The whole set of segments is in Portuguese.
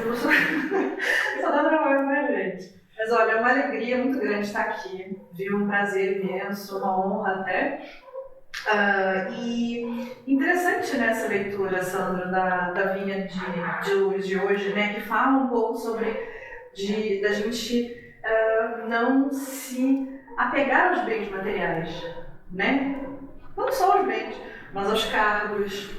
eu só dá trabalho pra gente. Mas olha, é uma alegria muito grande estar aqui, viu? Um prazer imenso, uma honra até. E interessante nessa leitura, Sandra, da Vinha de Luz de hoje, né, que fala um pouco sobre da gente não se apegar aos bens materiais, né? Não só aos bens, mas aos cargos.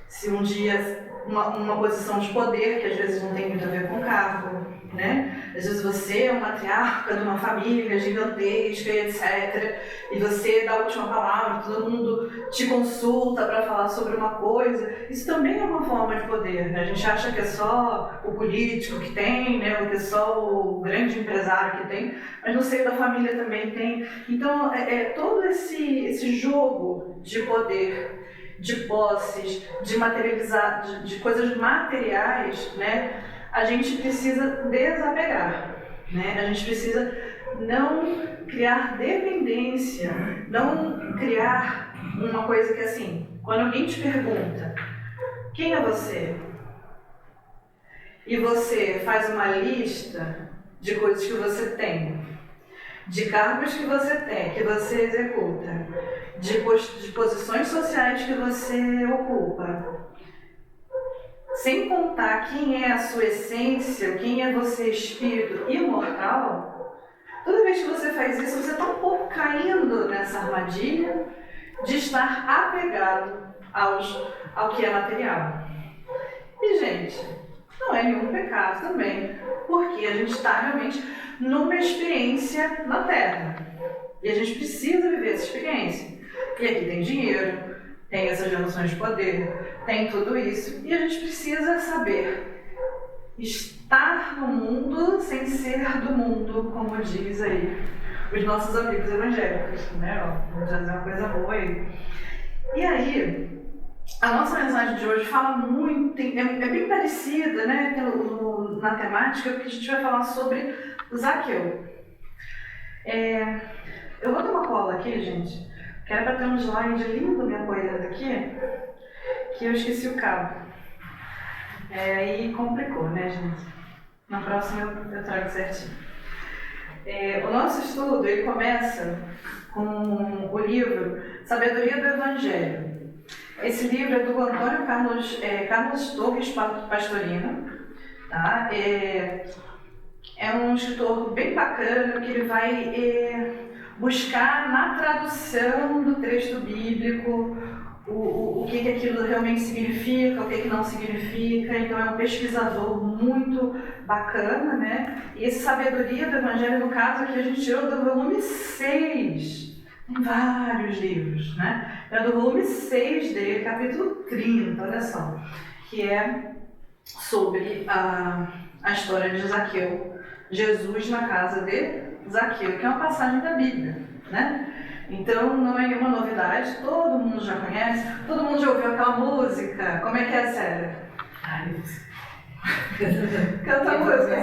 Se um dia uma posição de poder, que às vezes não tem muito a ver com cargo, né? Às vezes você é um matriarca de uma família gigantesca, etc. E você dá a última palavra, todo mundo te consulta para falar sobre uma coisa. Isso também é uma forma de poder, né? A gente acha que é só o político que tem, né? Ou que é só o grande empresário que tem, mas no seio da família também tem. Então, todo esse jogo de poder, de posses, de materializar, de coisas materiais, né? A gente precisa desapegar, né? A gente precisa não criar dependência, não criar uma coisa que assim, quando alguém te pergunta quem é você? E você faz uma lista de coisas que você tem, de cargos que você tem, que você executa, de posições sociais que você ocupa, sem contar quem é a sua essência, quem é você, espírito imortal. Toda vez que você faz isso, você está um pouco caindo nessa armadilha de estar apegado ao que é material. E, gente, não é nenhum pecado também, porque a gente está realmente numa experiência na Terra. E a gente precisa viver essa experiência. E aqui tem dinheiro, tem essas relações de poder, tem tudo isso. E a gente precisa saber estar no mundo sem ser do mundo, como diz aí os nossos amigos evangélicos, né? Vamos dizer uma coisa boa aí. E aí, a nossa mensagem de hoje fala muito, é bem parecida, né, na temática, porque a gente vai falar sobre Zaqueu. Eu vou ter uma cola aqui, gente, que era para ter um slide lindo me apoiando aqui, que eu esqueci o cabo. Aí complicou, né, gente? Na próxima eu trago certinho. O nosso estudo ele começa com o livro Sabedoria do Evangelho. Esse livro é do Antônio Carlos Torres Pastorino, tá? É um escritor bem bacana que ele vai buscar na tradução do texto bíblico o que aquilo realmente significa, o que não significa. Então é um pesquisador muito bacana, né? E esse Sabedoria do Evangelho, no caso aqui, a gente tirou do volume 6. Tem vários livros, né? É do volume 6 dele, capítulo 30, olha só, que é sobre a história de Zaqueu, Jesus na casa de Zaqueu, que é uma passagem da Bíblia, né? Então não é nenhuma novidade, todo mundo já conhece, todo mundo já ouviu aquela música. Como é que é, Célia? Canta a música.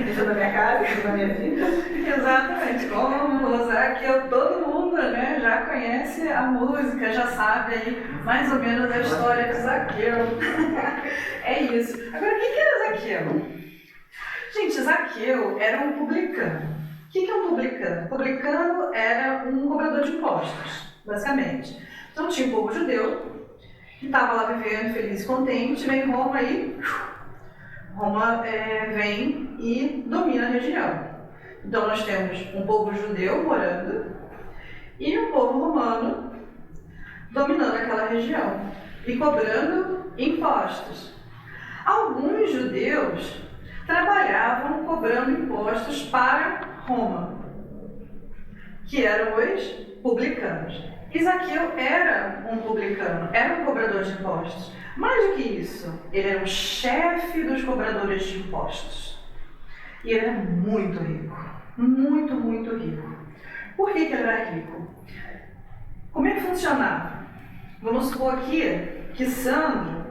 Isso na minha casa, isso na minha vida. Exatamente, como Zaqueu, todo mundo, né, já conhece a música, já sabe aí mais ou menos a história de Zaqueu. É isso. Agora, o que era Zaqueu? Gente, Zaqueu era um publicano. O que é um publicano? Publicano era um cobrador de impostos, basicamente. Então tinha um povo judeu que estava lá vivendo feliz e contente, vem Roma e Roma vem e domina a região. Então nós temos um povo judeu morando e um povo romano dominando aquela região e cobrando impostos. Alguns judeus trabalhavam cobrando impostos para Roma, que eram os publicanos. E Zaqueu era um publicano, era um cobrador de impostos. Mais do que isso, ele era o chefe dos cobradores de impostos. E ele era muito rico, muito, muito rico. Por que ele era rico? Como é que funcionava? Vamos supor aqui que Sandro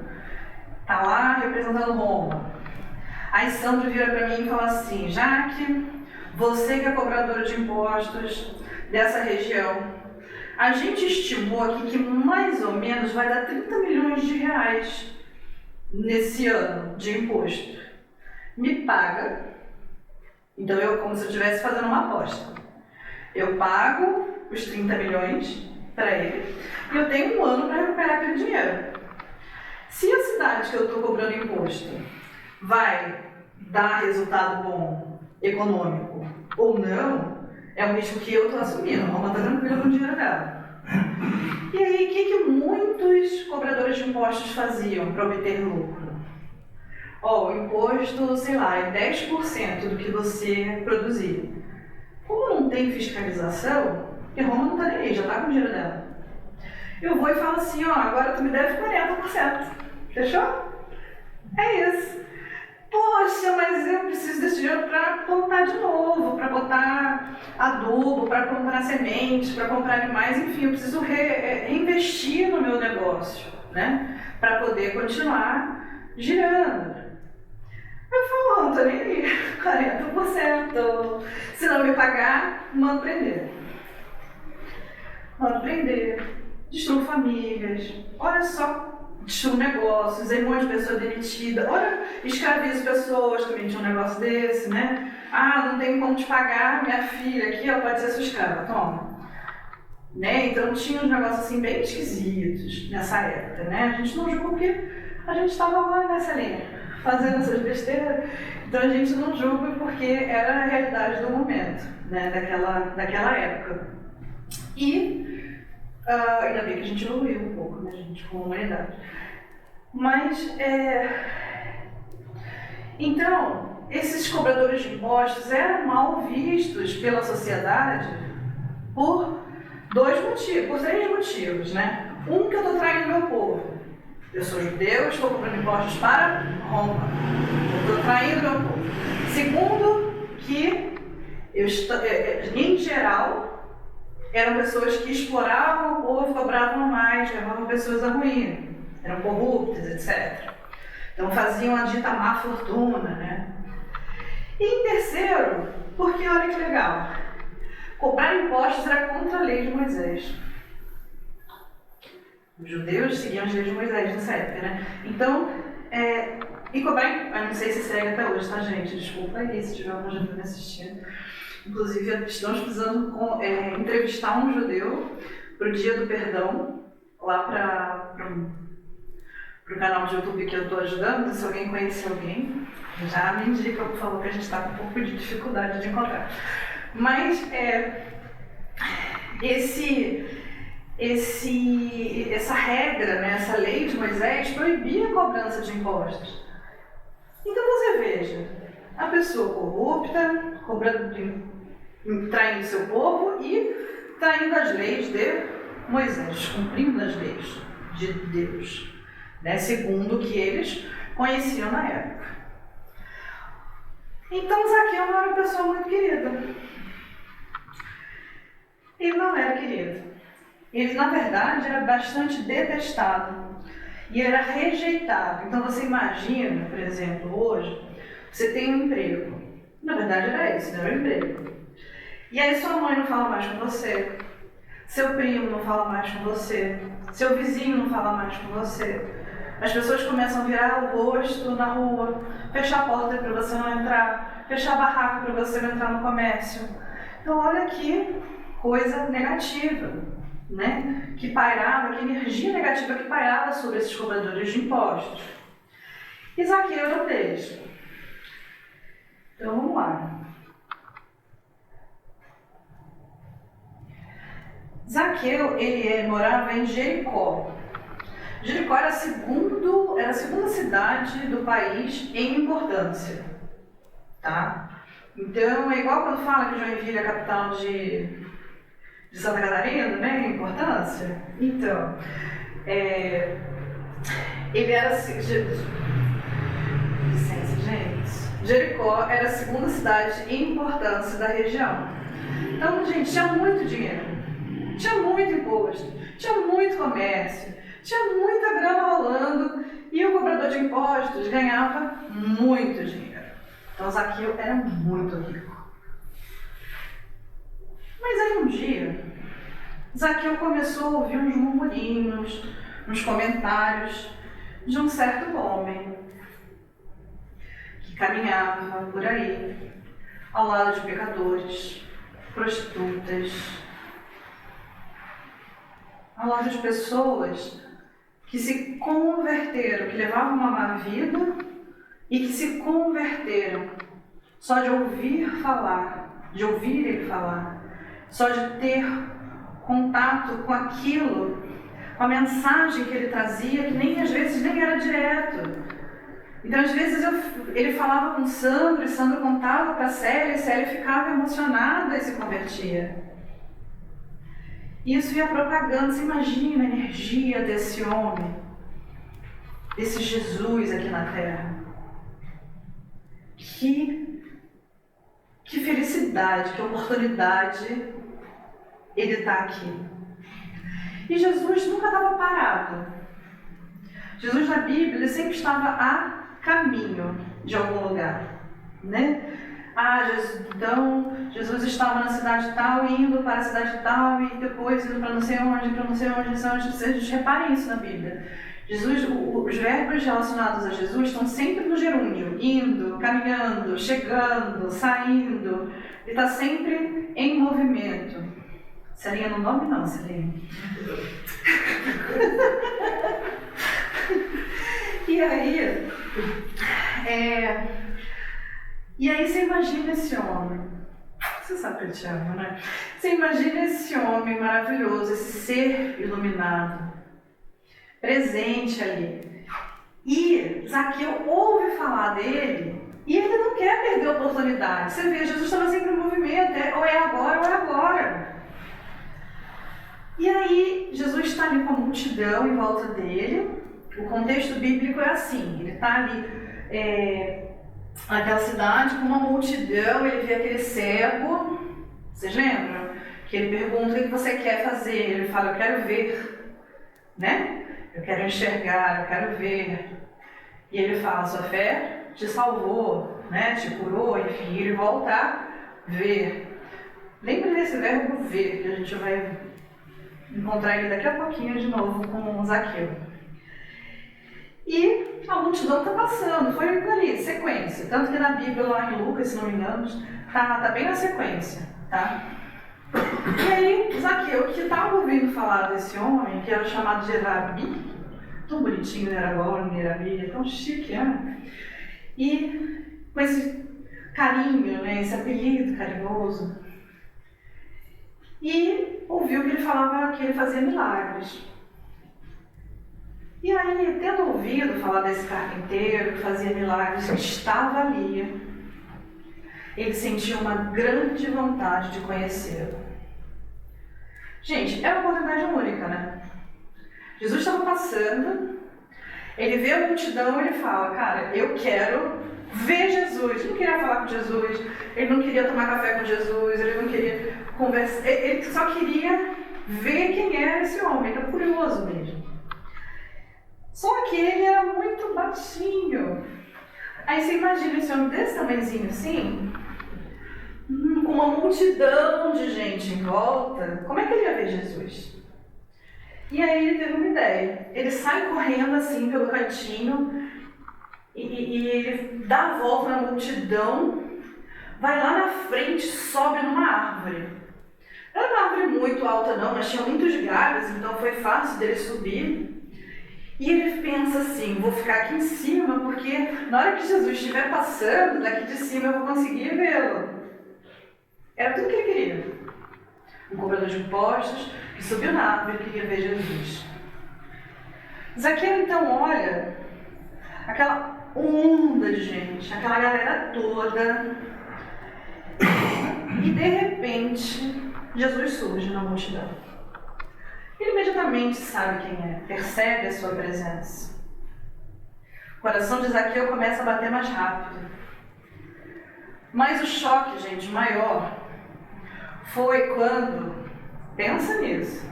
está lá representando Roma. Aí Sandro vira para mim e fala assim: Jaque, você que é cobradora de impostos dessa região, a gente estimou aqui que mais ou menos vai dar 30 milhões de reais nesse ano de imposto. Me paga, então eu, como se eu estivesse fazendo uma aposta. Eu pago os 30 milhões para ele e eu tenho um ano para recuperar aquele dinheiro. Se a cidade que eu estou cobrando imposto vai dar resultado bom, econômico ou não, é um risco que eu estou assumindo, a Roma está tranquila com o dinheiro dela. E aí, o que muitos cobradores de impostos faziam para obter lucro? O imposto, sei lá, é 10% do que você produzir. Como não tem fiscalização, porque Roma não está nem aí, já está com o dinheiro dela. Eu vou e falo assim, agora tu me deve 40%. Fechou? É isso. Poxa, mas eu preciso desse dinheiro para plantar de novo, para botar adubo, para comprar sementes, para comprar animais, enfim, eu preciso reinvestir no meu negócio, né? Para poder continuar girando. Eu falo, não tô nem aí, 40%. Se não me pagar, mando prender. Mando prender. Destruo famílias. Olha só, destruo negócios, aí um monte de pessoa demitida. Olha, escravizo pessoas, também tinha um negócio desse, né? Não tenho como te pagar, minha filha aqui, pode ser sua escrava, toma. Né? Então tinha uns negócios assim bem esquisitos nessa época, né? A gente não julga porque a gente estava lá nessa linha, fazendo essas besteiras, então a gente não julga porque era a realidade do momento, né, daquela época. E ainda bem que a gente evoluiu um pouco, né, gente, como humanidade. Mas, então, esses cobradores de impostos eram mal vistos pela sociedade por três motivos, né? Um, que eu estou traindo meu povo. Eu sou judeu, estou cobrando impostos para Roma. Eu estou traindo meu povo. Segundo, que em geral, eram pessoas que exploravam o povo, cobravam mais, levavam pessoas à ruína. Eram corruptas, etc. Então faziam a dita má fortuna, né? E em terceiro, porque olha que legal, cobrar impostos era contra a lei de Moisés. Os judeus seguiam as leis de Moisés nessa época, né? Então, e cobrar, eu não sei se segue até hoje, tá, gente? Desculpa aí se tiver algum judeu me assistindo. Inclusive, estamos precisando entrevistar um judeu para o Dia do Perdão, lá para o canal de YouTube que eu estou ajudando. Se alguém conhecer alguém, já me indica, por favor, que a gente está com um pouco de dificuldade de encontrar. Mas, essa regra, né, essa lei de Moisés proibia a cobrança de impostos. Então você veja, a pessoa corrupta, traindo seu povo e traindo as leis de Moisés, descumprindo as leis de Deus, né, segundo o que eles conheciam na época. Então Zaqueu não era uma pessoa muito querida. Ele não era querido. Ele, na verdade, era bastante detestado e era rejeitado. Então, você imagina, por exemplo, hoje, você tem um emprego. Na verdade, era isso, era um emprego. E aí, sua mãe não fala mais com você, seu primo não fala mais com você, seu vizinho não fala mais com você. As pessoas começam a virar o rosto na rua, fechar a porta para você não entrar, fechar a barraca para você não entrar no comércio. Então, olha que coisa negativa, né? Que energia negativa que pairava sobre esses cobradores de impostos. E Zaqueu era um deles. Então vamos lá. Zaqueu, ele morava em Jericó. Jericó era a segunda cidade do país em importância, tá? Então é igual quando fala que Joinville é a capital de Santa Catarina, né, em importância. Então, ele era... Licença, gente. Jericó era a segunda cidade em importância da região. Então, gente, tinha muito dinheiro, tinha muito imposto, tinha muito comércio, tinha muita grana rolando e o cobrador de impostos ganhava muito dinheiro. Então, Zaqueu era muito rico. Mas aí um dia, Zaqueu começou a ouvir uns murmurinhos, nos comentários de um certo homem que caminhava por aí, ao lado de pecadores, prostitutas, ao lado de pessoas que se converteram, que levavam uma má vida e que se converteram só de ouvir falar, de ouvir ele falar, só de ter contato com aquilo, com a mensagem que ele trazia, que nem às vezes nem era direto. Então às vezes ele falava com Sandro, e Sandro contava para Célia, e Célia ficava emocionada e se convertia. Isso ia propagando. Você imagina a energia desse homem, desse Jesus aqui na Terra. Que felicidade, que oportunidade ele está aqui. E Jesus nunca estava parado. Jesus na Bíblia ele sempre estava a caminho de algum lugar, né? Então Jesus estava na cidade tal, indo para a cidade tal, e depois indo para não sei onde, para não sei onde, não sei onde. Vocês reparem isso na Bíblia. Jesus, os verbos relacionados a Jesus estão sempre no gerúndio, indo, caminhando, chegando, saindo. Ele está sempre em movimento. Celinha não dorme não, Celinha. E aí você imagina esse homem. Você sabe que ele te ama, né? Você imagina esse homem maravilhoso, esse ser iluminado, presente ali. E Zaqueu ouve falar dele e ele não quer perder a oportunidade. Você vê, Jesus estava sempre em movimento, ou é agora ou é agora. E aí, Jesus está ali com a multidão em volta dele. O contexto bíblico é assim, ele está ali naquela cidade com uma multidão, ele vê aquele cego, vocês lembram? Que ele pergunta o que você quer fazer, ele fala, eu quero ver, né? Eu quero enxergar, eu quero ver. E ele fala, sua fé te salvou, né? Te curou, enfim, ele volta a ver. Lembre desse verbo ver, que a gente vai encontrar ele daqui a pouquinho de novo com Zaqueu. E a multidão está passando, foi ali, sequência. Tanto que na Bíblia, lá em Lucas, se não me engano, tá bem na sequência, tá? E aí, Zaqueu, que estava ouvindo falar desse homem, que era chamado de Rabi, tão bonitinho, né? Era Rabi, tão chique, né? E com esse carinho, né? Esse apelido carinhoso. E ouviu que ele falava que ele fazia milagres. E aí, tendo ouvido falar desse carpinteiro que fazia milagres, que estava ali, ele sentiu uma grande vontade de conhecê-lo. Gente, é uma oportunidade única, né? Jesus estava passando, ele vê a multidão e ele fala, cara, eu quero ver Jesus. Ele não queria falar com Jesus, ele não queria tomar café com Jesus, ele não queria conversar, ele só queria ver quem era esse homem, ele estava curioso mesmo. Só que ele era muito baixinho. Aí você imagina esse homem desse tamanhozinho assim, com uma multidão de gente em volta, como é que ele ia ver Jesus? E aí ele teve uma ideia. Ele sai correndo assim pelo cantinho e ele dá a volta na multidão, vai lá na frente, sobe numa árvore. Não era uma árvore muito alta não, mas tinha muitos galhos, então foi fácil dele subir. E ele pensa assim, vou ficar aqui em cima, porque na hora que Jesus estiver passando, daqui de cima eu vou conseguir vê-lo. Era tudo que ele queria. Um cobrador de impostos que subiu na árvore e queria ver Jesus. Zaqueu então olha aquela onda de gente, aquela galera toda, e de repente Jesus surge na multidão. Ele imediatamente sabe quem é, percebe a sua presença. O coração de Zaqueu começa a bater mais rápido. Mas o choque, gente, maior foi quando, pensa nisso,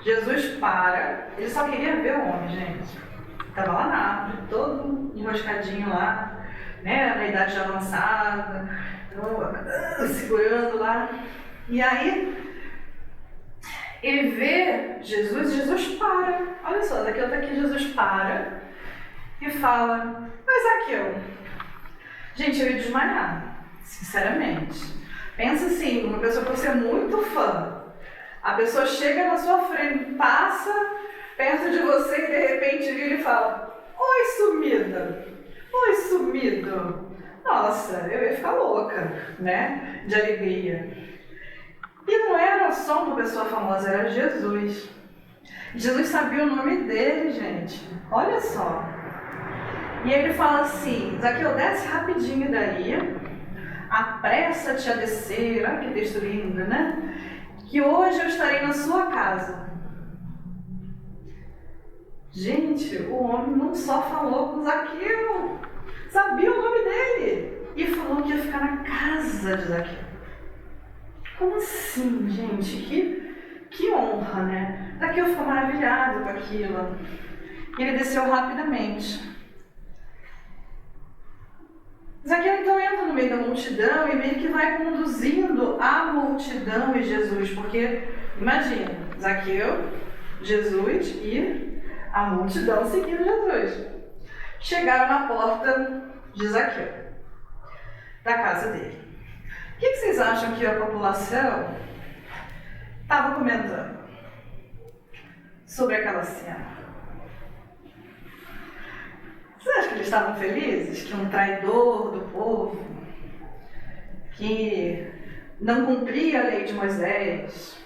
Jesus para, ele só queria ver o homem, gente. Estava lá na árvore, todo enroscadinho lá, né, na idade avançada, segurando lá. E aí, ele vê Jesus para. Olha só, Zaqueu tá aqui, Jesus para e fala, mas Zaqueu, gente, eu ia desmaiar, sinceramente. Pensa assim, uma pessoa que você é muito fã, a pessoa chega na sua frente, passa perto de você e de repente vira e fala, oi sumida, oi sumido. Nossa, eu ia ficar louca, né, de alegria. E não era só uma pessoa famosa, era Jesus. Jesus sabia o nome dele, gente. Olha só. E ele fala assim, Zaqueu, desce rapidinho daí, apressa-te a descer, olha que texto lindo, né? Que hoje eu estarei na sua casa. Gente, o homem não só falou com Zaqueu, sabia o nome dele e falou que ia ficar na casa de Zaqueu. Como assim, gente? Que honra, né? Zaqueu ficou maravilhado com aquilo. E ele desceu rapidamente. Zaqueu então entra no meio da multidão e meio que vai conduzindo a multidão e Jesus, porque imagina, Zaqueu, Jesus e a multidão seguindo Jesus. Chegaram na porta de Zaqueu, da casa dele. O que vocês acham que a população estava comentando sobre aquela cena? Vocês acham que eles estavam felizes? Que um traidor do povo, que não cumpria a lei de Moisés,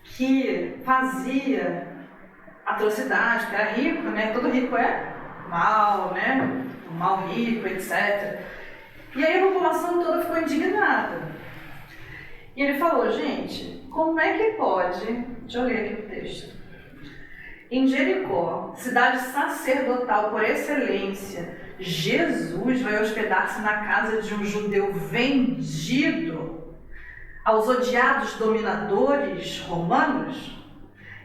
que fazia atrocidade, que era rico, né? Todo rico é mal, né? O mal rico, etc. E aí a população toda ficou indignada. E ele falou, gente, como é que pode... Deixa eu ler aqui o texto. Em Jericó, cidade sacerdotal por excelência, Jesus vai hospedar-se na casa de um judeu vendido aos odiados dominadores romanos?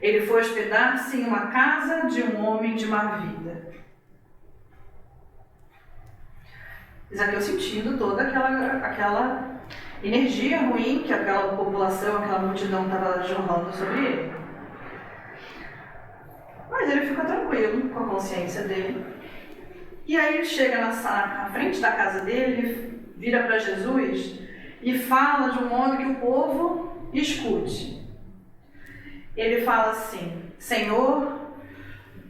Ele foi hospedar-se em uma casa de um homem de má vida. Zaqueu sentindo toda aquela energia ruim que aquela população, aquela multidão estava jorrando sobre ele. Mas ele fica tranquilo com a consciência dele. E aí ele chega na frente da casa dele, vira para Jesus e fala de um modo que o povo escute. Ele fala assim, Senhor,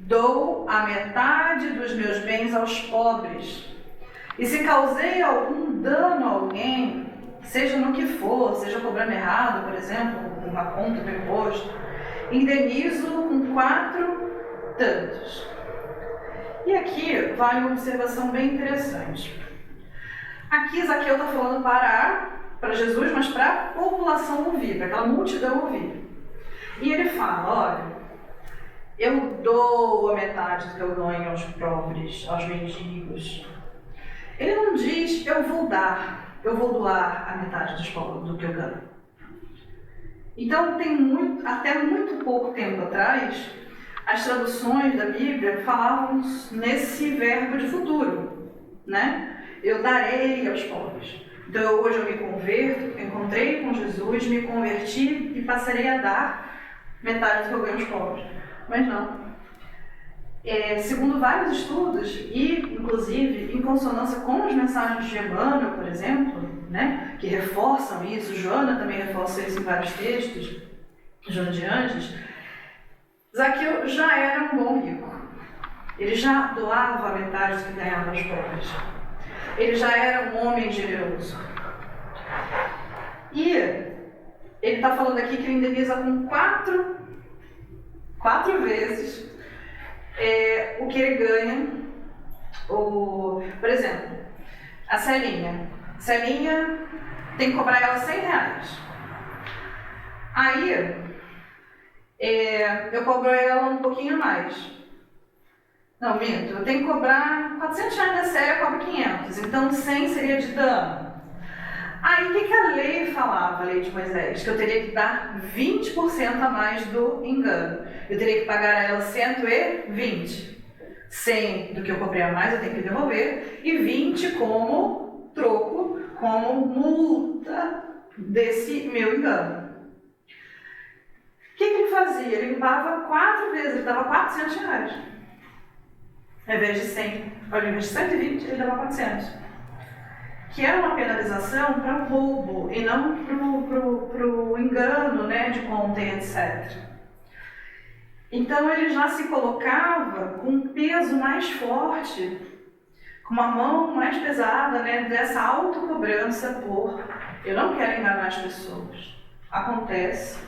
dou a metade dos meus bens aos pobres. E se causei algum dano a alguém, seja no que for, seja cobrando errado, por exemplo, uma conta do imposto, indenizo com 4 tantos. E aqui vale uma observação bem interessante. Aqui Zaqueu está falando para Jesus, mas para a população ouvir, para aquela multidão ouvir. E ele fala, olha, eu dou a metade do que eu ganho aos pobres, aos mendigos. Ele não diz, eu vou doar a metade do que eu ganho. Então, até muito pouco tempo atrás, as traduções da Bíblia falavam nesse verbo de futuro, né? Eu darei aos pobres. Então, hoje eu me converto, encontrei com Jesus, me converti e passarei a dar metade do que eu ganho aos pobres. Mas não. Segundo vários estudos, e inclusive em consonância com as mensagens de Emmanuel, por exemplo, né, que reforçam isso, Joana também reforça isso em vários textos, Joana de Anjos, Zaqueu já era um bom rico. Ele já doava a metade do que ganhava aos pobres. Ele já era um homem generoso. E ele está falando aqui que ele indeniza com 4 vezes o que ele ganha. Por exemplo, a Celinha. Celinha tem que cobrar ela R$100. Aí eu cobro ela um pouquinho mais. Não, minto, eu tenho que cobrar R$400 da Célia, eu cobro 500. Então 100 seria de dano. Aí o que a lei falava, a lei de Moisés? Que eu teria que dar 20% a mais do engano. Eu teria que pagar a ela 120. 100 do que eu cobrei a mais eu tenho que devolver. E 20 como troco, como multa desse meu engano. O que ele fazia? Ele limpava 4 vezes, ele dava R$400. Ao invés de 100, ao invés de 120, ele dava 400. Que era uma penalização para o roubo e não para o engano, né, de conta e etc. Então ele já se colocava com um peso mais forte, com uma mão mais pesada, né, dessa autocobrança por eu não quero enganar as pessoas. Acontece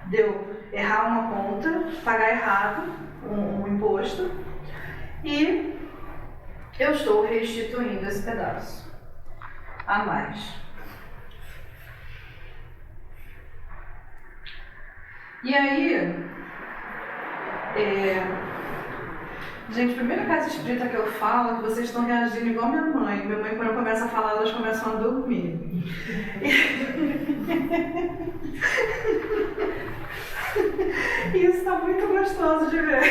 de eu errar uma conta, pagar errado um imposto e eu estou restituindo esse pedaço a mais. E aí, gente, a primeira casa espírita que eu falo, que vocês estão reagindo igual minha mãe. Minha mãe, quando começa a falar, elas começam a dormir. E isso está muito gostoso de ver.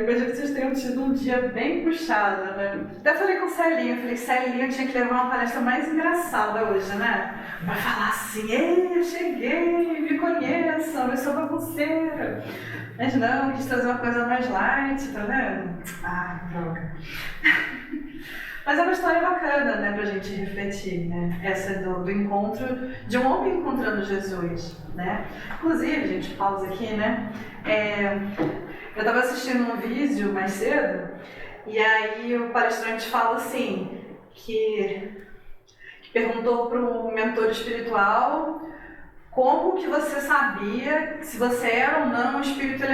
Imagino que vocês tenham tido um dia bem puxado, né? Até falei com Celinha, Celinha tinha que levar uma palestra mais engraçada hoje, né? Pra falar assim, ei, eu cheguei, me conheçam, eu sou bagunceira. Mas não, quis trazer uma coisa mais light, tá vendo? Ah, droga. Mas é uma história bacana, né, pra gente refletir, né? Essa do encontro, de um homem encontrando Jesus, né? Inclusive, gente, pausa aqui, né? Eu estava assistindo um vídeo mais cedo e aí o palestrante fala assim, que perguntou para um mentor espiritual como que você sabia se você era ou não um espírito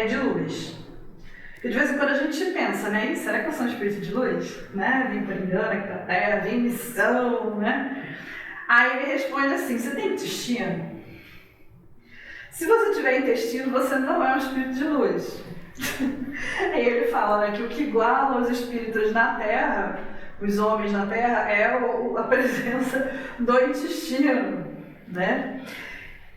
de luz. Porque de vez em quando a gente pensa, né? Será que eu sou um espírito de luz? Né? Vim por engano aqui pra terra, vim em missão, né? Aí ele responde assim, você tem intestino? Se você tiver intestino, você não é um espírito de luz. Aí ele fala, né, que o que iguala os espíritos na Terra, os homens na Terra, é a presença do intestino, né?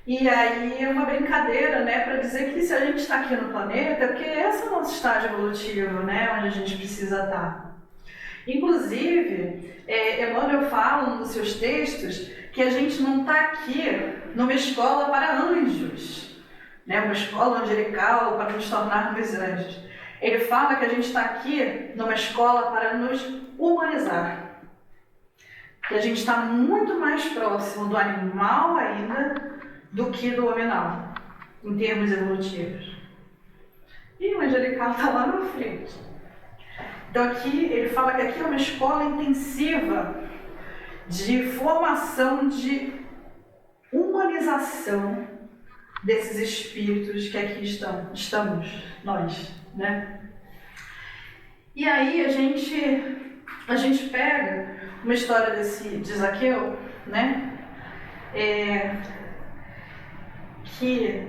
E aí é uma brincadeira, né, para dizer que se a gente está aqui no planeta, é porque esse é o nosso estágio evolutivo, né, onde a gente precisa estar. Inclusive, Emmanuel fala nos seus textos que a gente não está aqui numa escola para anjos, né? Uma escola angelical para nos tornarmos anjos. Ele fala que a gente está aqui numa escola para nos humanizar. Que a gente está muito mais próximo do animal ainda do que do hominal, em termos evolutivos. E o angelical está lá na frente. Então aqui, ele fala que aqui é uma escola intensiva de formação de humanização desses espíritos que aqui estamos nós, né? E aí a gente pega uma história de Zaqueu, né? Que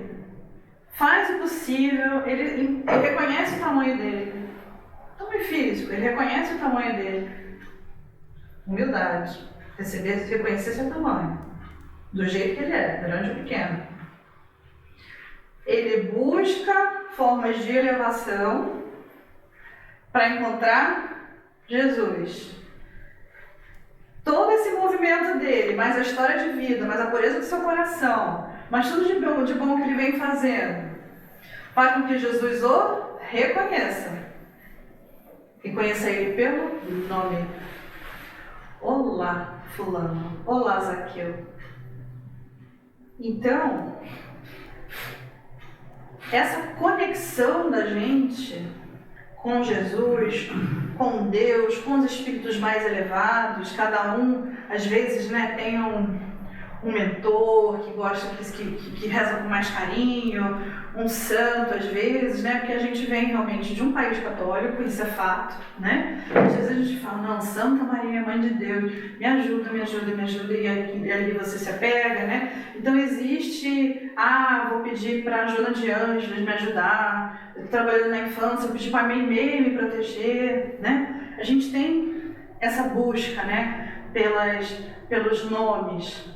faz o possível, ele reconhece o tamanho dele, tamanho físico, ele reconhece o tamanho dele, humildade, reconhecer seu tamanho, do jeito que ele é, grande ou pequeno. Ele busca formas de elevação para encontrar Jesus. Todo esse movimento dele, mais a história de vida, mais a pureza do seu coração, mas tudo de bom que ele vem fazendo, faz com que Jesus o reconheça. E conheça ele pelo nome. Olá, fulano. Olá, Zaqueu. Então, essa conexão da gente com Jesus, com Deus, com os espíritos mais elevados, cada um, às vezes, né, tem um mentor que gosta, que reza com mais carinho, um santo às vezes, né? Porque a gente vem realmente de um país católico, isso é fato, né? Às vezes a gente fala, não, Santa Maria, Mãe de Deus, me ajuda, e ali você se apega, né? Então existe, vou pedir para a Joana de Ângeles me ajudar, trabalhando na infância, vou pedir para a Meimei me proteger, né? A gente tem essa busca, né? Pelos nomes.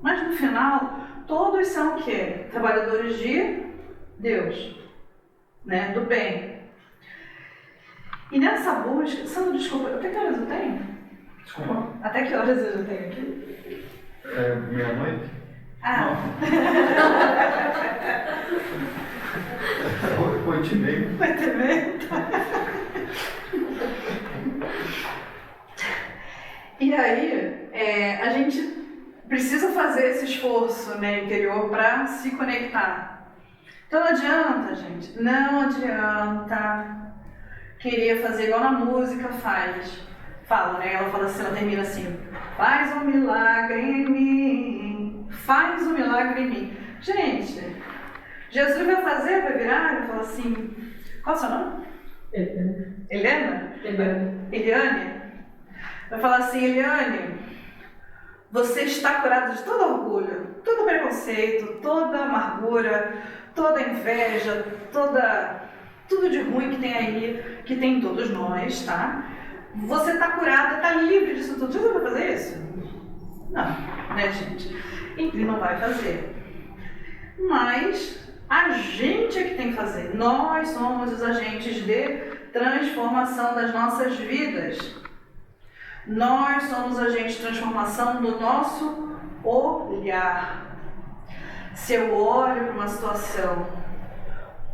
Mas no final, todos são o quê? Trabalhadores de Deus, né? Do bem. E nessa busca... Sandro, desculpa, até que horas eu tenho? Desculpa. Até que horas eu tenho aqui? Meia-noite? Ah. Noite e meia. Vai ter medo. E aí, a gente precisa fazer esse esforço, né, interior para se conectar. Então não adianta, gente, não adianta querer fazer igual na música fala, né, ela fala assim, ela termina assim, faz um milagre em mim, faz um milagre em mim. Gente, Jesus vai virar, vai falar assim, qual é o seu nome? Helena? Eliane? Vai falar assim, Eliane, você está curada de todo orgulho, todo preconceito, toda amargura, toda inveja, tudo de ruim que tem aí, que tem em todos nós, tá? Você está curada, está livre disso tudo. Jesus vai fazer isso? Não, né, gente? Ele não vai fazer. Mas a gente é que tem que fazer. Nós somos os agentes de transformação das nossas vidas. Nós somos agentes de transformação do nosso olhar. Se eu olho para uma situação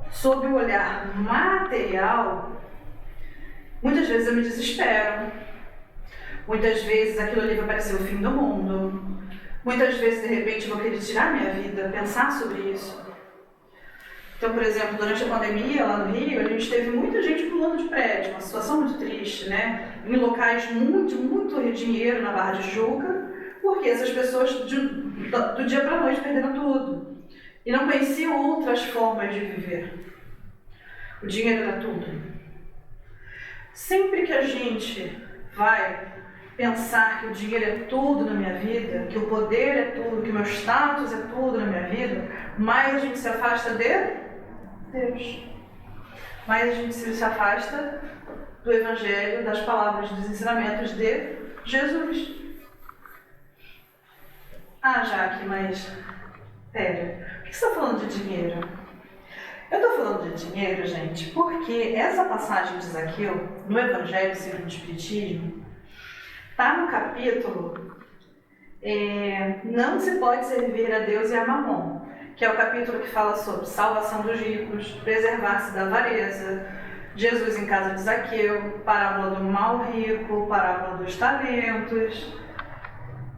sob o olhar material, muitas vezes eu me desespero. Muitas vezes aquilo ali vai parecer o fim do mundo. Muitas vezes, de repente, eu vou querer tirar minha vida, pensar sobre isso. Então, por exemplo, durante a pandemia lá no Rio, a gente teve muita gente pulando de prédio, uma situação muito triste, né? Em locais muito dinheiro na Barra de Juca, porque essas pessoas do dia para a noite perderam tudo. E não conheciam outras formas de viver. O dinheiro era tudo. Sempre que a gente vai pensar que o dinheiro é tudo na minha vida, que o poder é tudo, que o meu status é tudo na minha vida, mais a gente se afasta de Deus. Mais a gente se afasta do Evangelho, das palavras, dos ensinamentos de Jesus. Ah, Jaque, mas pera, por que você está falando de dinheiro? Eu estou falando de dinheiro, gente, porque essa passagem de Zaqueu, no Evangelho segundo o Espiritismo, está no capítulo Não se pode servir a Deus e a Mamon, que é o capítulo que fala sobre salvação dos ricos, preservar-se da avareza, Jesus em casa de Zaqueu, parábola do mal rico, parábola dos talentos,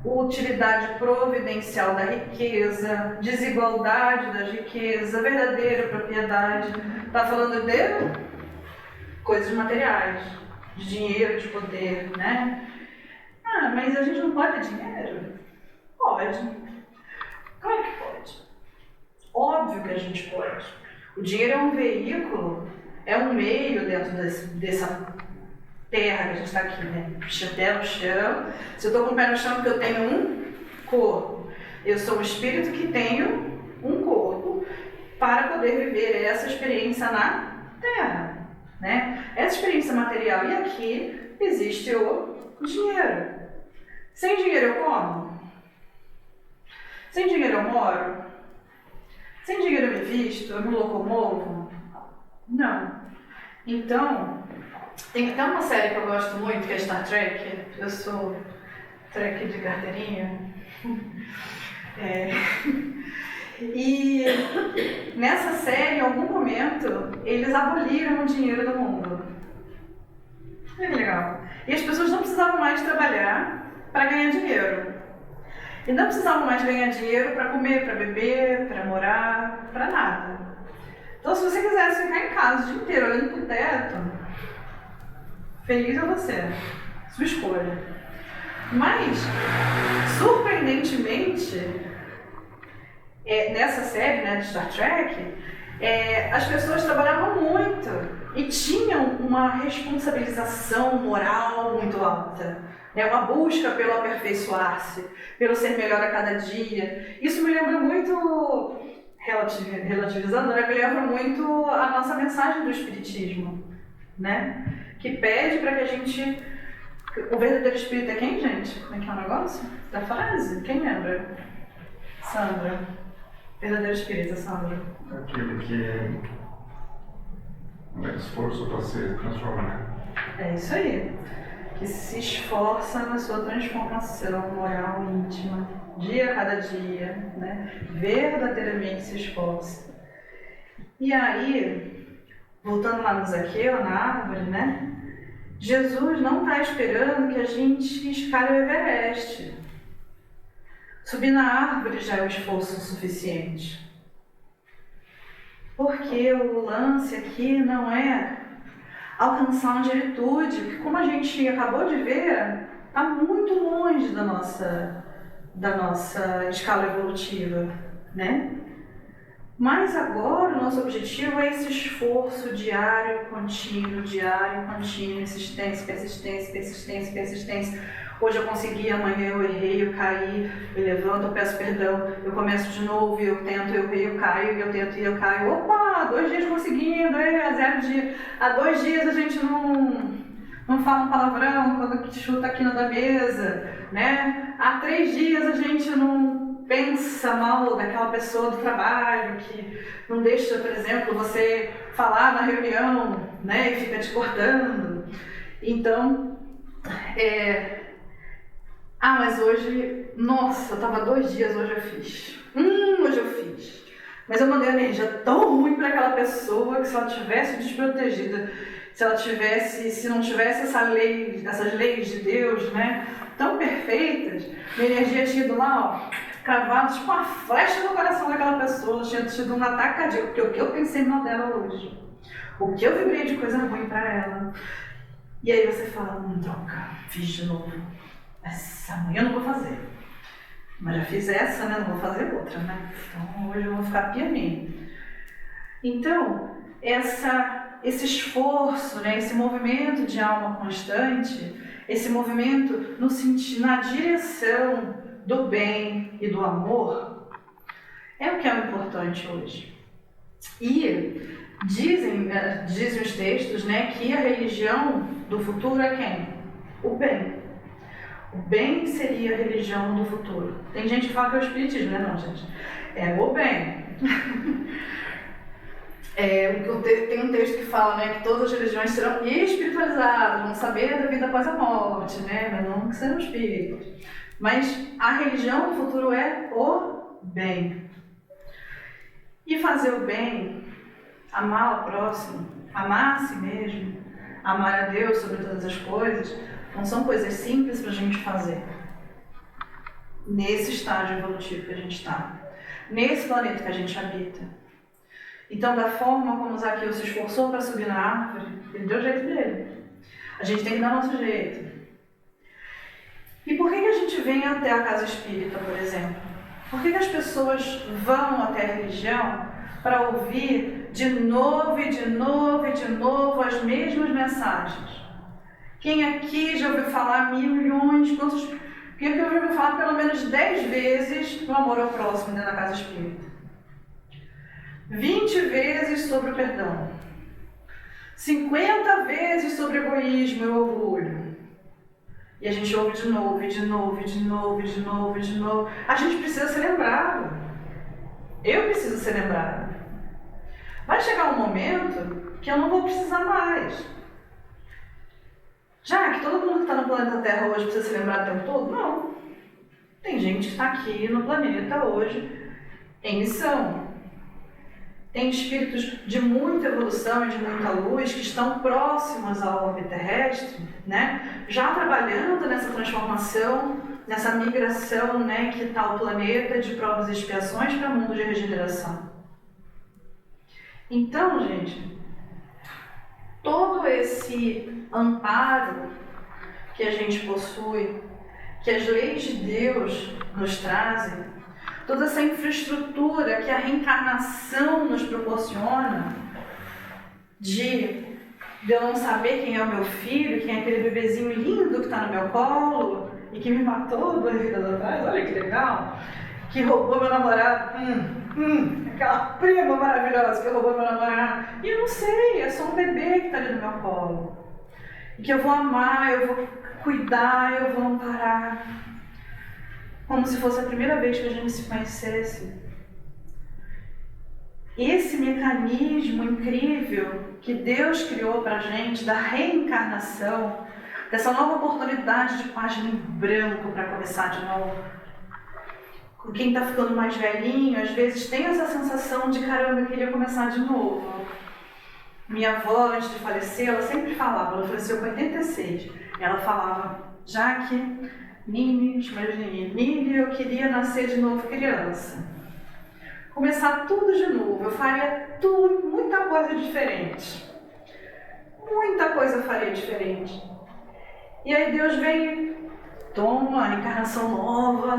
utilidade providencial da riqueza, desigualdade das riquezas, verdadeira propriedade. Está falando de coisas materiais, de dinheiro, de poder, né? Ah, mas a gente não pode ter dinheiro? Pode. Claro que pode. Óbvio que a gente pode. O dinheiro é um veículo, é um meio dentro dessa terra que a gente está aqui, né? Pé no chão. Se eu estou com o pé no chão, porque eu tenho um corpo. Eu sou um espírito que tenho um corpo para poder viver essa experiência na terra, né? Essa experiência material. E aqui existe o dinheiro. Sem dinheiro eu como? Sem dinheiro eu moro? Sem dinheiro eu me visto? Eu me locomovo? Não. Então, tem até uma série que eu gosto muito, que é Star Trek. Eu sou Trek de carteirinha. E nessa série, em algum momento, eles aboliram o dinheiro do mundo. Olha que legal. E as pessoas não precisavam mais trabalhar para ganhar dinheiro. E não precisavam mais ganhar dinheiro para comer, para beber, para morar, para nada. Então, se você quisesse ficar em casa o dia inteiro olhando para o teto, feliz é você, sua escolha. Mas, surpreendentemente, nessa série, né, de Star Trek, as pessoas trabalhavam muito e tinham uma responsabilização moral muito alta, né, uma busca pelo aperfeiçoar-se, pelo ser melhor a cada dia. Isso me lembra muito, relativizando, né, me lembra muito a nossa mensagem do Espiritismo, né, que pede para que a gente... O verdadeiro espírito é quem, gente? Como é que é o negócio? Da frase? Quem lembra? Sandra. Verdadeiro espírito, Sandra. Aquele que não é esforço para se transformar. É isso aí. Que se esforça na sua transformação moral íntima, dia a cada dia, né? Verdadeiramente se esforça. E aí, voltando lá no Zaqueu, na árvore, né? Jesus não está esperando que a gente escale o Everest. Subir na árvore já é um esforço suficiente. Porque o lance aqui não é alcançar uma angelitude, que, como a gente acabou de ver, está muito longe da nossa escala evolutiva, né? Mas agora o nosso objetivo é esse esforço diário, contínuo, insistência, persistência, persistência, persistência. Hoje eu consegui, amanhã eu errei, eu caí, eu levanto, eu peço perdão, eu começo de novo, eu tento, eu errei, eu caio, eu tento e eu caio. Opa, 2 dias conseguindo, a 0 dia. Há 2 dias a gente não fala um palavrão quando chuta a quina da mesa, né? Há 3 dias a gente não pensa mal daquela pessoa do trabalho, que não deixa, por exemplo, você falar na reunião, né, e fica te cortando. Então, mas hoje, nossa, eu estava 2 dias, hoje eu fiz. Hoje eu fiz. Mas eu mandei uma energia tão ruim para aquela pessoa que se ela tivesse desprotegida, se não tivesse essas leis de Deus, né, tão perfeitas, minha energia tinha ido lá, ó, cravado tipo uma flecha no coração daquela pessoa, tinha tido um ataque cardíaco, porque o que eu pensei mal dela hoje, o que eu vibrei de coisa ruim para ela. E aí você fala, droga, fiz de novo. Essa amanhã eu não vou fazer. Mas já fiz essa, né? Não vou fazer outra, né? Então hoje eu vou ficar pianinho. Então, esse esforço, né? Esse movimento de alma constante, esse movimento na direção do bem e do amor, é o que é importante hoje. E dizem os textos, né, que a religião do futuro é quem? O bem. O bem seria a religião do futuro. Tem gente que fala que é o espiritismo, né? Não, gente. É o bem. Tem um texto que fala, né, que todas as religiões serão espiritualizadas, vão saber da vida após a morte, né? Mas não que serão espíritos. Mas a religião do futuro é o bem. E fazer o bem, amar o próximo, amar a si mesmo, amar a Deus sobre todas as coisas, não são coisas simples para a gente fazer. Nesse estágio evolutivo que a gente está, nesse planeta que a gente habita. Então, da forma como o Zaqueu se esforçou para subir na árvore, ele deu o jeito dele. A gente tem que dar o nosso jeito. E por que a gente vem até a casa espírita, por exemplo? Por que as pessoas vão até a religião para ouvir de novo e de novo e de novo as mesmas mensagens? Quem aqui já ouviu falar milhões, quem aqui já ouviu falar pelo menos 10 vezes do amor ao próximo dentro da casa espírita? 20 vezes sobre o perdão. 50 vezes sobre egoísmo e orgulho. E a gente ouve de novo, e de novo, e de novo, e de novo, e de novo. A gente precisa ser lembrado. Eu preciso ser lembrado. Vai chegar um momento que eu não vou precisar mais. Já que todo mundo que está no planeta Terra hoje precisa ser lembrado o tempo todo? Não. Tem gente que está aqui no planeta hoje em missão. Tem espíritos de muita evolução e de muita luz que estão próximos ao orbe terrestre, né? Já trabalhando nessa transformação, nessa migração, né, que está o planeta de provas e expiações para o mundo de regeneração. Então, gente, todo esse amparo que a gente possui, que as leis de Deus nos trazem, toda essa infraestrutura que a reencarnação nos proporciona, de eu não saber quem é o meu filho, quem é aquele bebezinho lindo que está no meu colo e que me matou 2 vidas atrás, olha que legal, que roubou meu namorado, aquela prima maravilhosa que roubou meu namorado, e eu não sei, é só um bebê que está ali no meu colo, e que eu vou amar, eu vou cuidar, eu vou amparar, como se fosse a primeira vez que a gente se conhecesse. Esse mecanismo incrível que Deus criou para a gente, da reencarnação, dessa nova oportunidade de página em branco para começar de novo. Com quem está ficando mais velhinho, às vezes tem essa sensação de caramba, eu queria começar de novo. Minha avó, antes de falecer, ela sempre falava, ela faleceu com 86, ela falava, Jaque, Nini, Nini, eu queria nascer de novo criança. Começar tudo de novo, eu faria tudo, muita coisa diferente. Muita coisa eu faria diferente. E aí Deus vem, toma, encarnação nova,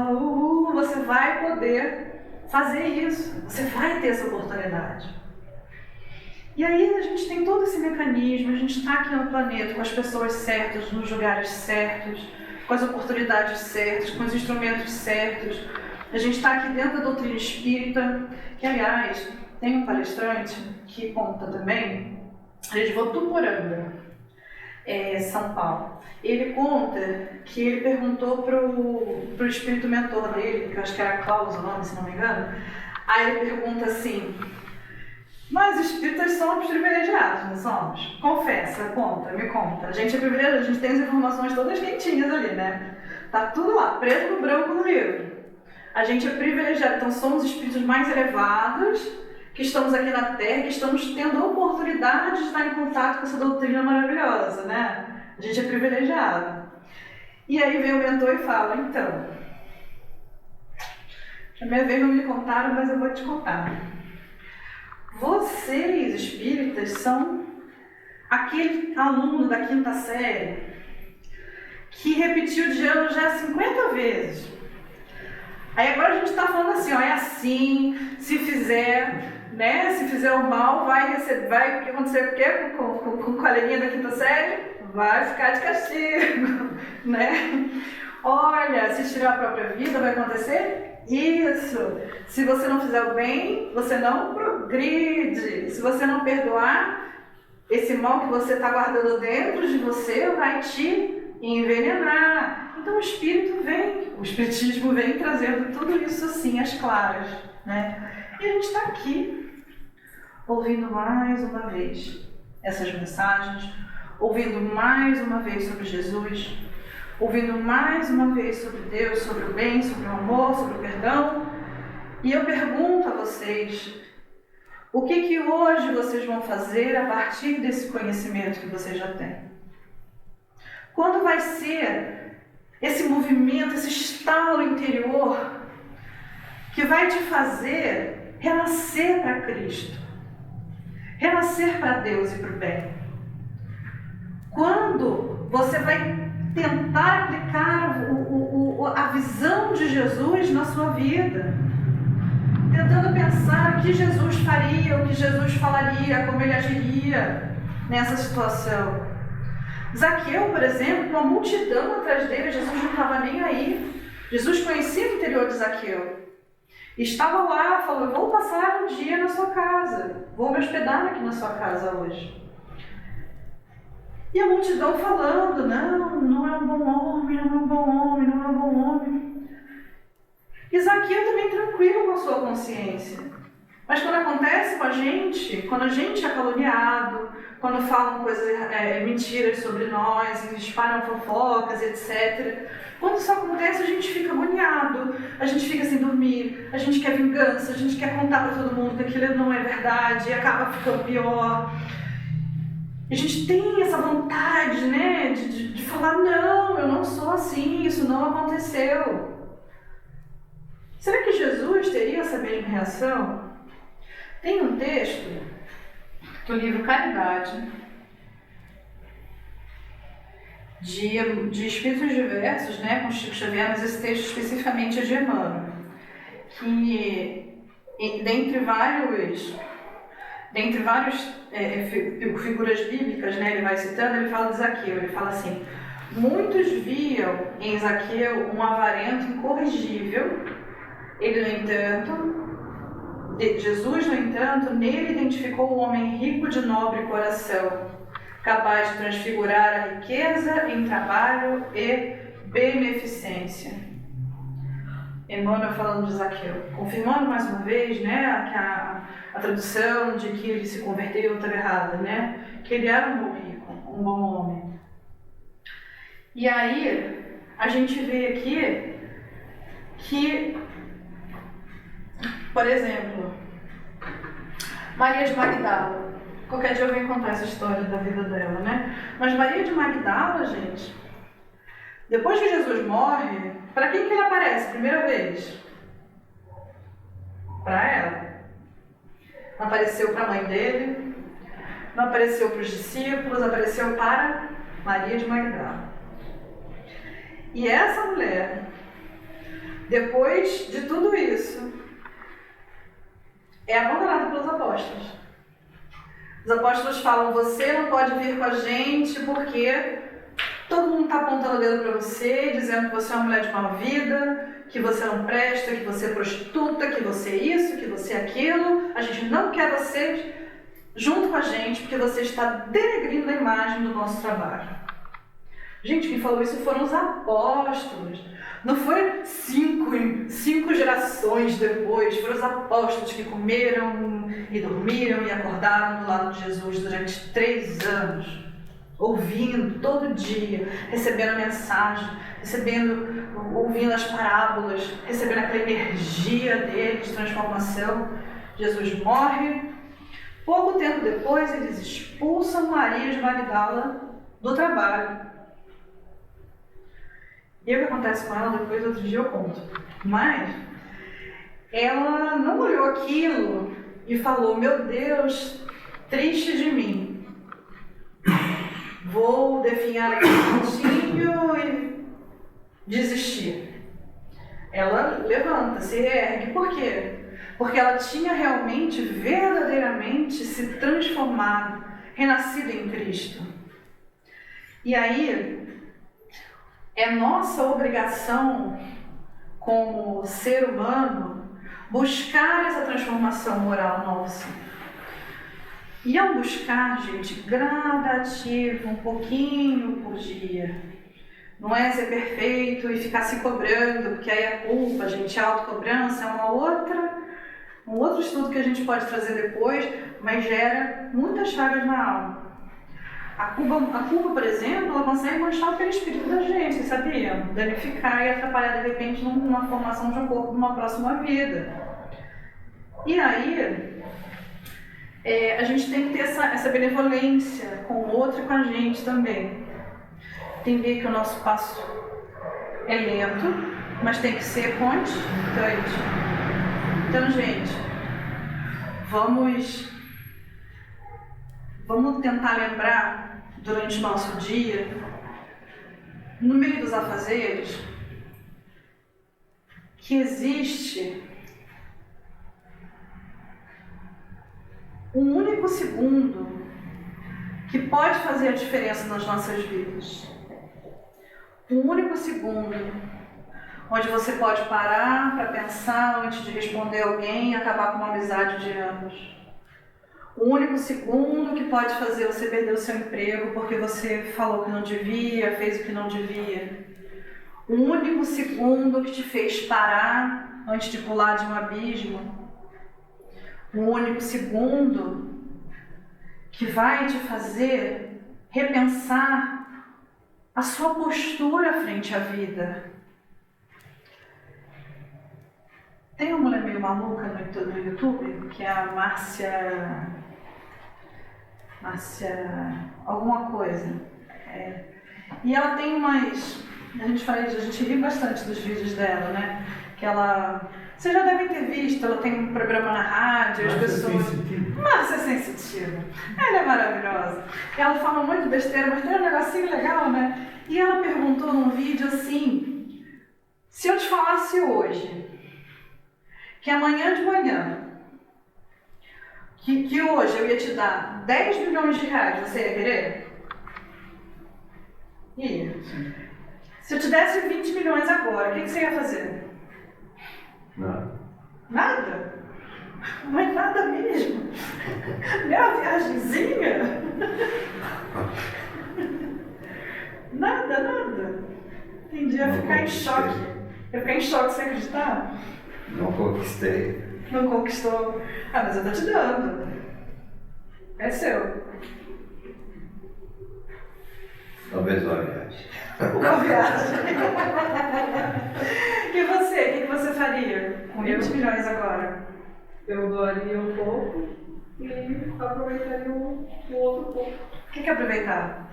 você vai poder fazer isso, você vai ter essa oportunidade. E aí a gente tem todo esse mecanismo, a gente está aqui no planeta com as pessoas certas, nos lugares certos, com as oportunidades certas, com os instrumentos certos. A gente está aqui dentro da doutrina espírita, que aliás, tem um palestrante que conta também, ele de Votuporanga, São Paulo. Ele conta que ele perguntou pro espírito mentor dele, que eu acho que era Klaus o nome, se não me engano, aí ele pergunta assim, nós espíritas somos privilegiados, não somos? Confessa, conta, me conta. A gente é privilegiado, a gente tem as informações todas quentinhas ali, né? Tá tudo lá, preto no branco no livro. A gente é privilegiado, então somos espíritos mais elevados, que estamos aqui na Terra, que estamos tendo a oportunidade de estar em contato com essa doutrina maravilhosa, né? A gente é privilegiado. E aí vem o mentor e fala, então, a minha vez não me contaram, mas eu vou te contar. Vocês, espíritas, são aquele aluno da 5ª série que repetiu de ano já 50 vezes. Aí agora a gente está falando assim, ó, é assim, se fizer, né, se fizer o mal, vai acontecer o quê com o coleguinha da 5ª série? Vai ficar de castigo, né? Olha, se tirar a própria vida, vai acontecer isso. Se você não fizer o bem, você não progride. Se você não perdoar, esse mal que você está guardando dentro de você vai te envenenar. Então o espiritismo vem trazendo tudo isso assim, às claras, né? E a gente está aqui, ouvindo mais uma vez essas mensagens, ouvindo mais uma vez sobre Jesus, ouvindo mais uma vez sobre Deus, sobre o bem, sobre o amor, sobre o perdão. E eu pergunto a vocês, o que hoje vocês vão fazer a partir desse conhecimento que vocês já têm? Quando vai ser esse movimento, esse estalo interior que vai te fazer renascer para Cristo, renascer para Deus e para o bem? Quando você vai tentar aplicar a visão de Jesus na sua vida, tentando pensar o que Jesus faria, o que Jesus falaria, como ele agiria nessa situação. Zaqueu, por exemplo, uma multidão atrás dele, Jesus não estava nem aí. Jesus conhecia o interior de Zaqueu. Estava lá, falou, eu vou passar um dia na sua casa, vou me hospedar aqui na sua casa hoje. E a multidão falando, não é um bom homem, não é um bom homem, não é um bom homem. E Zaqueu também tranquilo com a sua consciência. Mas quando acontece com a gente, quando a gente é caluniado, quando falam coisas, mentiras sobre nós, espalham fofocas, etc. Quando isso acontece, a gente fica agoniado, a gente fica sem dormir, a gente quer vingança, a gente quer contar para todo mundo que aquilo não é verdade e acaba ficando pior. A gente tem essa vontade, né, de falar, não, eu não sou assim, isso não aconteceu. Será que Jesus teria essa mesma reação? Tem um texto do livro Caridade, de espíritos diversos, né, com Chico Xavier, mas esse texto especificamente é de Emmanuel, que dentre várias figuras bíblicas, né, ele vai citando, ele fala de Zaqueu, ele fala assim, muitos viam em Zaqueu um avarento incorrigível, Jesus, no entanto, nele identificou o homem rico de nobre coração, capaz de transfigurar a riqueza em trabalho e beneficência. Emmanuel falando de Zaqueu, confirmando mais uma vez, né, que a tradução de que ele se converteu estava errada, né, que ele era um bom rico, um bom homem. E aí, a gente vê aqui que, por exemplo, Maria de Magdala, Qualquer dia eu venho contar essa história da vida dela, né? Mas Maria de Magdala, gente, depois que Jesus morre, para quem que ele aparece primeira vez? Para ela. Não apareceu para a mãe dele, não apareceu para os discípulos, apareceu para Maria de Magdala. E essa mulher, depois de tudo isso, é abandonada pelos apóstolos. Os apóstolos falam, você não pode vir com a gente porque todo mundo está apontando o dedo para você, dizendo que você é uma mulher de má vida, que você não presta, que você é prostituta, que você é isso, que você é aquilo. A gente não quer você junto com a gente porque você está denegrindo a imagem do nosso trabalho. Gente, quem falou isso foram os apóstolos. Não foi cinco gerações depois, foram os apóstolos que comeram e dormiram e acordaram do lado de Jesus durante 3 anos, ouvindo todo dia, recebendo a mensagem, ouvindo as parábolas, recebendo aquela energia dele de transformação. Jesus morre. Pouco tempo depois, eles expulsam Maria de Magdala do trabalho. E o que acontece com ela depois, outro dia eu conto. Mas ela não olhou aquilo e falou, meu Deus, triste de mim. Vou definhar aqui um pouquinho e desistir. Ela levanta, se ergue. Por quê? Porque ela tinha realmente, verdadeiramente se transformado, renascido em Cristo. E aí, é nossa obrigação, como ser humano, buscar essa transformação moral nossa. E ao buscar, gente, gradativo, um pouquinho por dia. Não é ser perfeito e ficar se cobrando, porque aí a culpa, gente, a autocobrança é um outro estudo que a gente pode trazer depois, mas gera muitas chagas na alma. A culpa, por exemplo, ela consegue manchar o perispírito da gente, vocês sabiam? Danificar e atrapalhar, de repente, numa formação de um corpo numa próxima vida. E aí, a gente tem que ter essa benevolência com o outro e com a gente também. Entender que o nosso passo é lento, mas tem que ser constante. Então, gente, vamos tentar lembrar durante o nosso dia, no meio dos afazeres, que existe um único segundo que pode fazer a diferença nas nossas vidas. Um único segundo onde você pode parar para pensar antes de responder alguém e acabar com uma amizade de anos. O único segundo que pode fazer você perder o seu emprego porque você falou que não devia, fez o que não devia. O único segundo que te fez parar antes de pular de um abismo. O único segundo que vai te fazer repensar a sua postura frente à vida. Tem uma mulher meio maluca no YouTube, que é a Márcia alguma coisa. E ela tem umas... A gente ri bastante dos vídeos dela, né? Que ela... Vocês já devem ter visto, ela tem um programa na rádio, as pessoas... Márcia Sensitiva. Ela é maravilhosa. Ela fala um monte de besteira, mas tem um negocinho legal, né? E ela perguntou num vídeo assim, se eu te falasse hoje, que amanhã de manhã, que hoje eu ia te dar 10 milhões de reais, você ia querer? Ia. Se eu te desse 20 milhões agora, o que você ia fazer? Nada. Nada? Mas nada mesmo. Minha viagenzinha? Nada. Entendi, ia ficar em choque. Ia ficar em choque sem acreditar? Não conquistei. Não conquistou. Ah, mas eu tô te dando. É seu. Talvez uma viagem. Uma viagem. E você? O que você faria com 20 milhões agora? Eu doaria um pouco e aproveitaria o outro pouco. O que é aproveitar?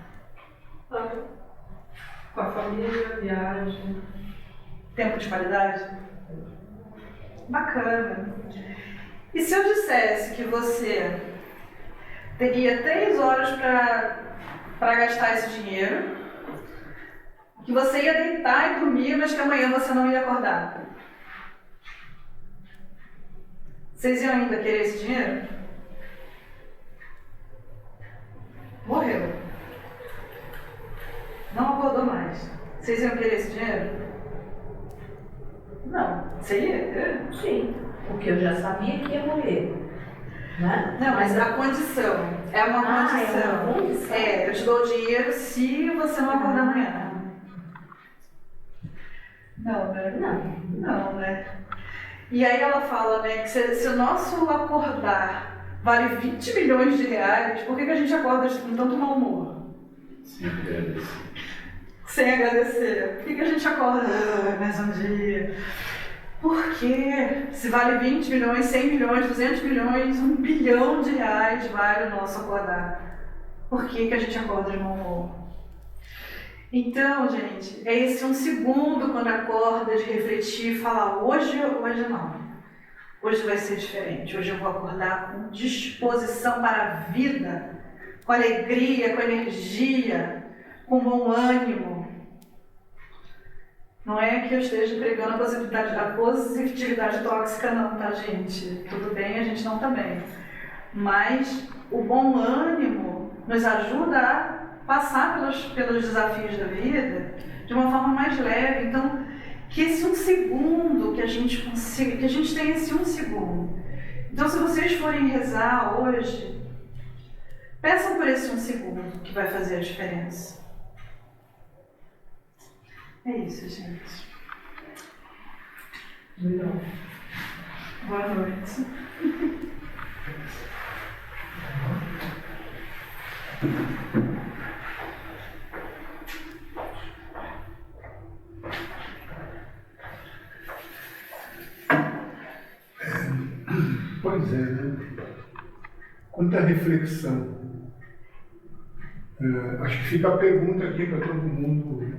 Com a família, viagem. Tempo de qualidade? Bacana. E se eu dissesse que você teria 3 horas para gastar esse dinheiro, que você ia deitar e dormir, mas que amanhã você não ia acordar? Vocês iam ainda querer esse dinheiro? Morreu. Não acordou mais. Vocês iam querer esse dinheiro? Não. Você ia querer? Sim, porque eu já sabia que ia morrer. Né? Não, mas a condição. É uma condição. É uma condição. Eu te dou o dinheiro se você não acordar amanhã. Não, né? Não, né? E aí ela fala, né, que se o nosso acordar vale 20 milhões de reais, por que a gente acorda com tanto mau humor? Sem agradecer. Sem agradecer. Por que a gente acorda mais um dia? Porque se vale 20 milhões, 100 milhões, 200 milhões, 1 bilhão de reais vale o nosso acordar. Por que a gente acorda de mau humor? Então, gente, é esse 1 segundo quando acorda de refletir e falar hoje não. Hoje vai ser diferente. Hoje eu vou acordar com disposição para a vida, com alegria, com energia, com bom ânimo. Não é que eu esteja pregando a positividade tóxica não, tá, gente? Tudo bem, a gente não tá bem. Mas o bom ânimo nos ajuda a passar pelos desafios da vida de uma forma mais leve. Então, que esse 1 segundo que a gente consiga, que a gente tenha esse 1 segundo. Então, se vocês forem rezar hoje, peçam por esse 1 segundo que vai fazer a diferença. É isso, gente. Legal. Boa noite. Pois é, né? Quanto à reflexão, acho que fica a pergunta aqui para todo mundo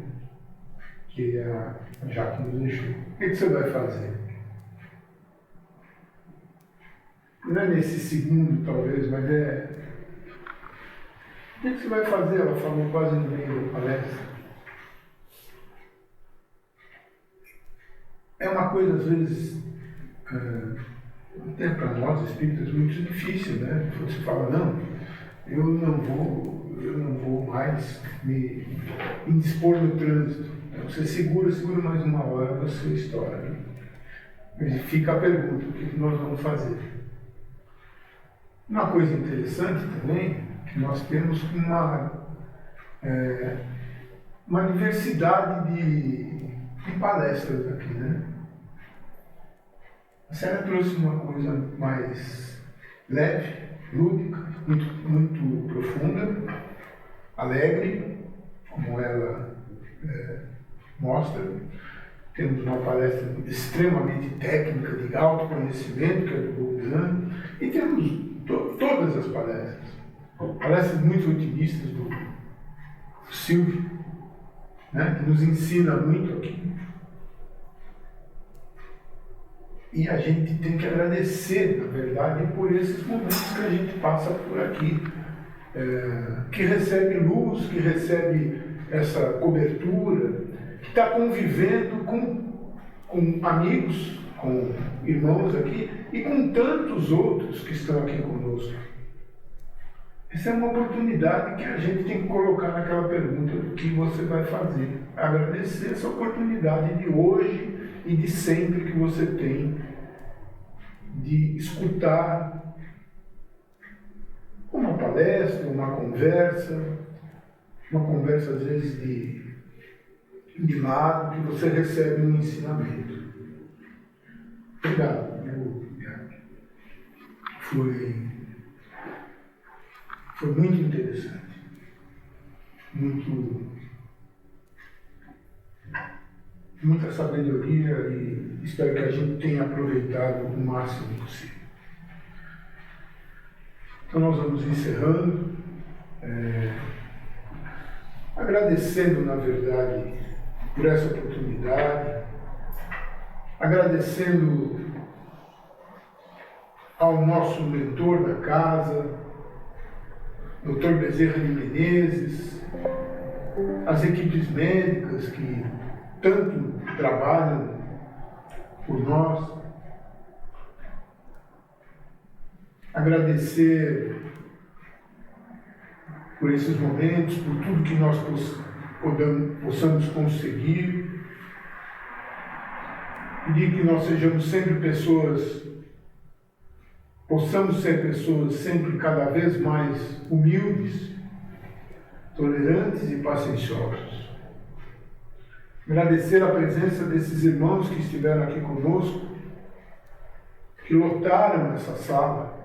que a Jaque nos deixou. O que você vai fazer? Não é nesse segundo, talvez, mas o que você vai fazer? Ela falou quase no meio da palestra. É uma coisa, às vezes, até para nós espíritas, muito difícil, né? Você fala, não, eu não vou mais me indispor no trânsito. Você segura mais 1 hora, você estoura. E fica a pergunta, o que nós vamos fazer? Uma coisa interessante também, que nós temos uma diversidade de palestras aqui, né? A Sara trouxe uma coisa mais leve, lúdica, muito profunda, alegre, como ela mostra. Temos uma palestra extremamente técnica, de autoconhecimento, que é do Bogdan, e temos todas as palestras. Palestras muito otimistas do Silvio, né, que nos ensina muito aqui. E a gente tem que agradecer, na verdade, por esses momentos que a gente passa por aqui, que recebe luz, que recebe essa cobertura, que está convivendo com amigos, com irmãos aqui e com tantos outros que estão aqui conosco. Essa é uma oportunidade que a gente tem que colocar naquela pergunta do que você vai fazer. Agradecer essa oportunidade de hoje e de sempre que você tem de escutar uma palestra, uma conversa às vezes de lado, que você recebe um ensinamento. Obrigado. Foi muito interessante. Muita sabedoria e espero que a gente tenha aproveitado o máximo possível. Então nós vamos encerrando, agradecendo, na verdade, por essa oportunidade, agradecendo ao nosso mentor da casa, Dr. Bezerra de Menezes, as equipes médicas que tanto trabalham por nós, agradecer por esses momentos, por tudo que nós possamos conseguir, pedir que nós sejamos sempre possamos ser pessoas sempre cada vez mais humildes, tolerantes e pacienciosos. Agradecer a presença desses irmãos que estiveram aqui conosco, que lotaram essa sala,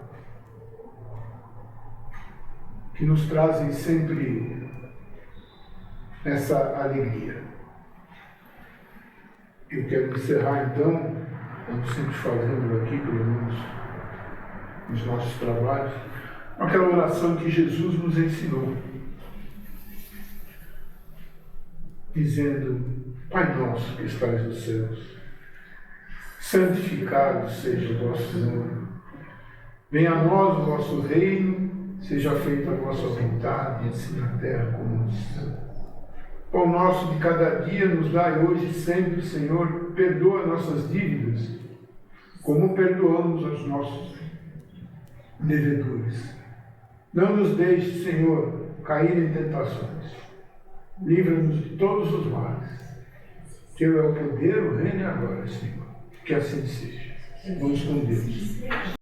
que nos trazem sempre essa alegria. Eu quero encerrar então, como sempre fazendo aqui, pelo menos nos nossos trabalhos, com aquela oração que Jesus nos ensinou, dizendo: Pai nosso que estais nos céus, santificado seja o vosso nome, venha a nós o vosso reino, seja feita a vossa vontade, assim na terra como no céu. Pão nosso de cada dia nos dai hoje e sempre, Senhor. Perdoa nossas dívidas, como perdoamos aos nossos devedores. Não nos deixe, Senhor, cair em tentações. Livra-nos de todos os males. Teu é o poder, o reino e agora, Senhor. Que assim seja. Vamos com Deus.